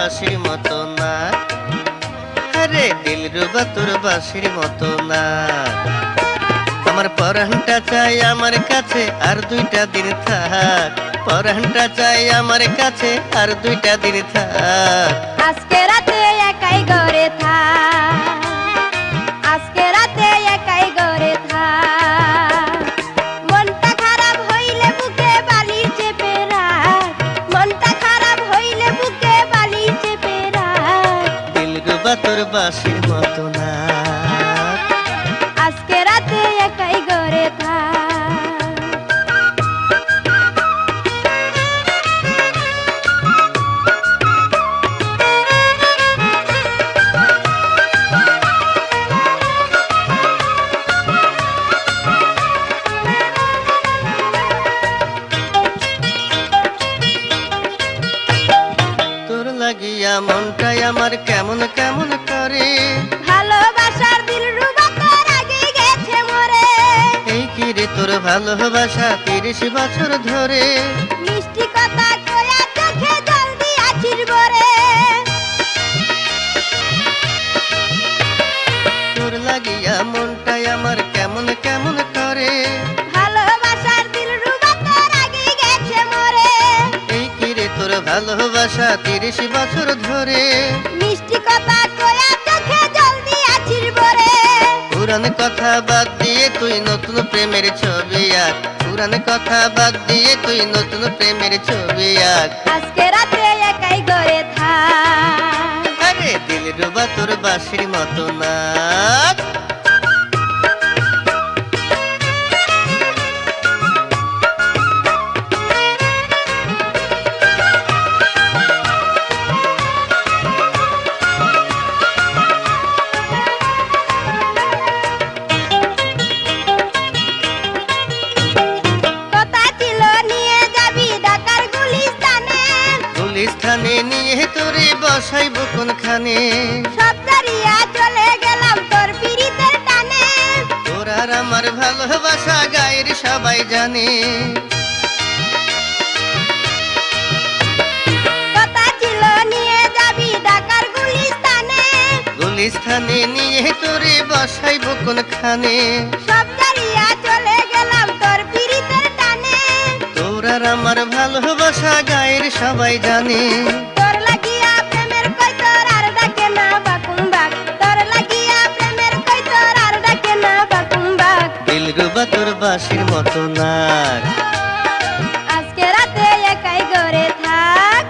বাঁশির মতো না, আরে দিলরুবা তোর বাঁশির মতো না। আমার পরাণটা চাই আমার কাছে আর 2টা দিন থাক, পরাণটা চাই আমার কাছে আর 2টা দিন থাক। আজকে রাতে একাই ঘরে থাক, আজকে রাতে একাই ঘরে থাক। মনটা খারাপ হইলে বুকে বালি চেপে রাখ, মনটা খারাপ হইলে বুকে বালি চেপে রাখ। দিলরুবা তোর বাঁশির মতো না, আজকে রাতে একাই ঘরে থাক। তোর লাগিয়া মনটাই আমার কেমন কেমন করে। ভালোবাসার দিলরুবা তোর আগে গেছে মরে। এই কি রে তোর ভালোবাসা 30 বছর ধরে, মিষ্টি কথা কয়া চোখে জল দিয়াছিস ভরে। তোর লাগিয়া মনটাই আমার কেমন কেমন করে। ভালোবাসার দিলরুবা তোর আগে গেছে মরে। এই কি রে তোর ভালোবাসা 30 বছর ধরে, মিষ্টি কথা কয়া চোখে জল দিয়াছিস ভরে। পুরান কথা বাদ দিয়ে তুই নতুন প্রেমের ছবি আঁক, পুরান কথা বাদ দিয়ে তুই নতুন প্রেমের ছবি আঁক। আজকে রাতে একাই ঘরে থাক, আরে দিলরুবা তোর বাঁশির মতো না। কথা ছিল নিয়ে যাবি ঢাকার গুলিস্তানে। গুলিস্তানে নিয়ে তোরে বসাইব কোনখানে, সব দাঁড়িয়া চলে গেলাম তোর পিরিতের টানে। তোর আর আমার ভালোবাসা গায়ের সবাই জানে। কথা ছিল নিয়ে যাবি ঢাকার গুলিস্তানে। গুলিস্তানে নিয়ে তোরে বসাইব কোনখানে, সব দাঁড়িয়া চলে গেলাম তোর পিরিতের টানে। তোর আর আমার ভালোবাসা গায়ের সবাই জানে। তোর লাগিয়া প্রেমের কই তোর আর ডাকে না বাকুমবাক, তোর লাগিয়া প্রেমের কই তোর আর ডাকে না বাকুমবাক। দিলরুবা তোর বাঁশির মতো না, আজকে রাতে একাই ঘরে থাক।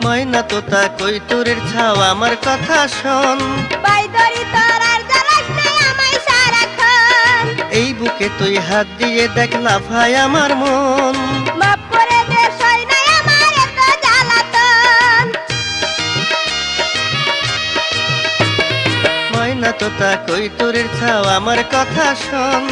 ময়না তোতা কই তোরের ছাও আমার কথা শোন। পাইদরি তোর আর জ্বালাস নাই আমায় সারাক্ষণ। এই বুকে তুই হাত দিয়ে দেখ লাফায় আমার মন। মাফ করে দে সই নাই আমার এত জ্বালাতন। ময়না তোতা কই তোরের ছাও আমার কথা শোন।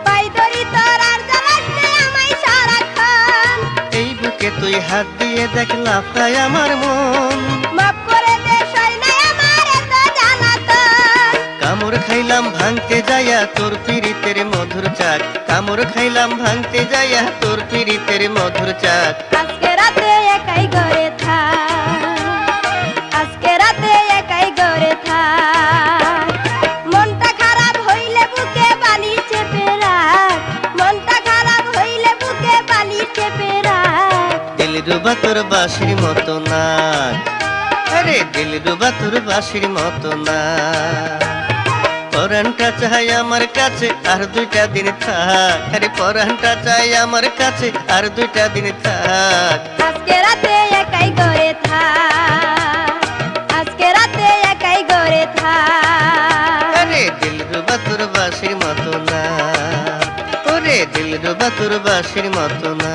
পাইদরি তোর আর জ্বালাস নাই আমায় সারাক্ষণ। এই বুকে তুই হাত দিয়ে দেখ লাফায় আমার মন। মাফ করে দে সই নাই আমার এত জ্বালাতন। কামড় খাইলাম ভাঙতে যাইয়া তোর পিরিতের মধুর চাক, কামড় খাইলাম ভাঙতে যাইয়া তোর পিরিতের মধুর চাক। আজকে রাতে একাই ঘরে থাক, আজকে রাতে একাই ঘরে থাক। মনটা খারাপ হইলে বুকে বালি চেপে রাখ, মনটা খারাপ হইলে বুকে বালি চেপে রাখ। দিলরুবা তোর বাঁশির মতো না, আরে দিলরুবা তোর বাঁশির মতো না। পরাণটা চাই আমার কাছে আর 2টা দিন থাক, আরে পরাণটা চাই আমার কাছে আর 2টা দিন থাক। আজকে রাতে একাই ঘরে থাক, আজকে রাতে একাই ঘরে থাক। আরে দিলরুবা তোর বাঁশির মতো না, ওরে দিলরুবা তোর বাঁশির মতো না।